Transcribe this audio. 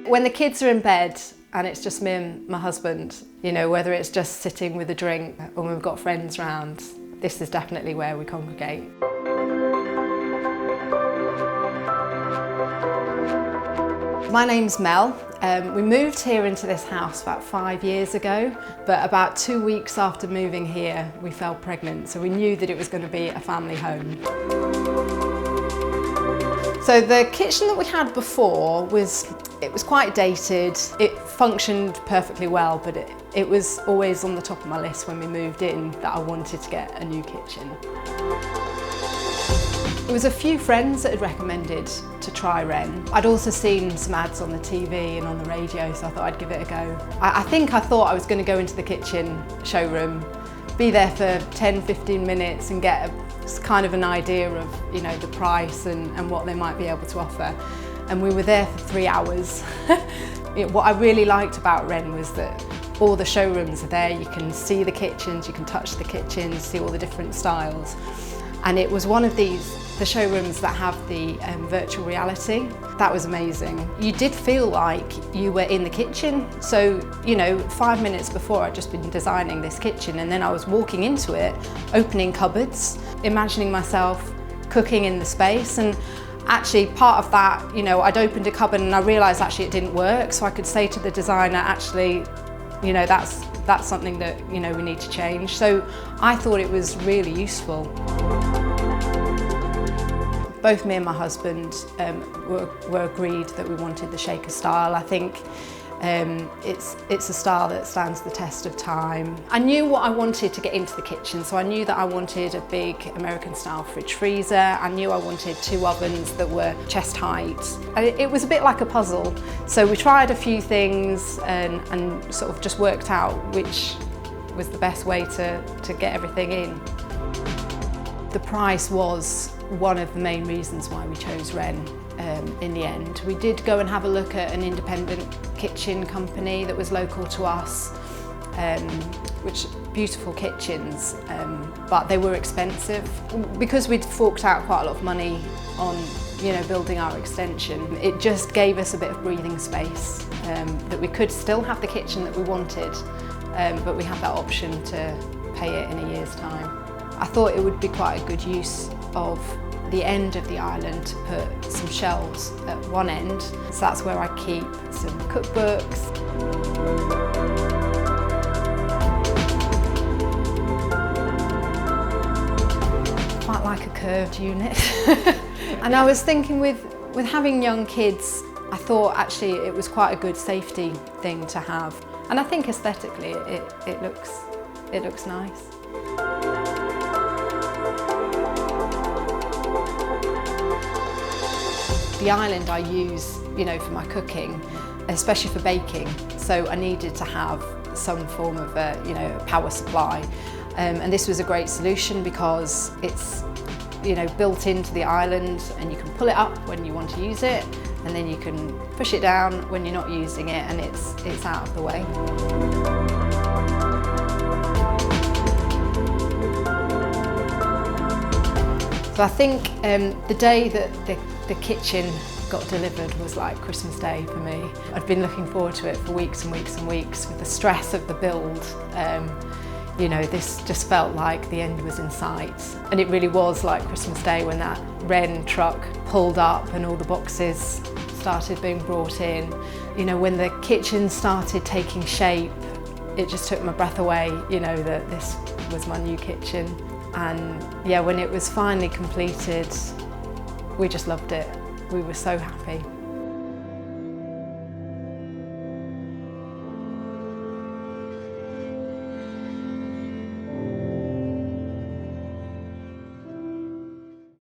When the kids are in bed and it's just me and my husband, you know, whether it's just sitting with a drink or when we've got friends round, this is definitely where we congregate. My name's Mel. We moved here into this house about 5 years ago, but about 2 weeks after moving here, we fell pregnant, so we knew that it was going to be a family home. So the kitchen that we had before was quite dated. It functioned perfectly well, but it was always on the top of my list when we moved in that I wanted to get a new kitchen. It was a few friends that had recommended to try Wren. I'd also seen some ads on the TV and on the radio, so I thought I'd give it a go. I thought I was going to go into the kitchen showroom, be there for 10-15 minutes and get kind of an idea of, you know, the price and what they might be able to offer. And we were there for 3 hours. What I really liked about Wren was that all the showrooms are there. You can see the kitchens, you can touch the kitchens, see all the different styles. And it was one of the showrooms that have the virtual reality. That was amazing. You did feel like you were in the kitchen. So, you know, 5 minutes before I'd just been designing this kitchen, and then I was walking into it, opening cupboards, imagining myself cooking in the space. And actually part of that, you know, I'd opened a cupboard and I realised actually it didn't work. So I could say to the designer, actually, you know, that's something that, you know, we need to change. So I thought it was really useful. Both me and my husband were agreed that we wanted the shaker style. I think it's a style that stands the test of time. I knew what I wanted to get into the kitchen, so I knew that I wanted a big American style fridge freezer. I knew I wanted 2 ovens that were chest height. It was a bit like a puzzle. So we tried a few things and sort of just worked out which was the best way to get everything in. The price was one of the main reasons why we chose Wren in the end. We did go and have a look at an independent kitchen company that was local to us, which beautiful kitchens, but they were expensive. Because we'd forked out quite a lot of money on, you know, building our extension, it just gave us a bit of breathing space, that we could still have the kitchen that we wanted, but we had that option to pay it in a year's time. I thought it would be quite a good use of the end of the island to put some shelves at one end. So that's where I keep some cookbooks. Quite like a curved unit. And I was thinking with having young kids, I thought actually it was quite a good safety thing to have. And I think aesthetically it looks nice. The island I use, you know, for my cooking, especially for baking, so I needed to have some form of a, you know, a power supply. And this was a great solution because it's, you know, built into the island and you can pull it up when you want to use it, and then you can push it down when you're not using it, and it's out of the way. So I think the day that the kitchen got delivered was like Christmas Day for me. I'd been looking forward to it for weeks and weeks and weeks with the stress of the build. You know, this just felt like the end was in sight. And it really was like Christmas Day when that Wren truck pulled up and all the boxes started being brought in. You know, when the kitchen started taking shape, it just took my breath away, you know, that this was my new kitchen. And yeah, when it was finally completed, we just loved it. We were so happy.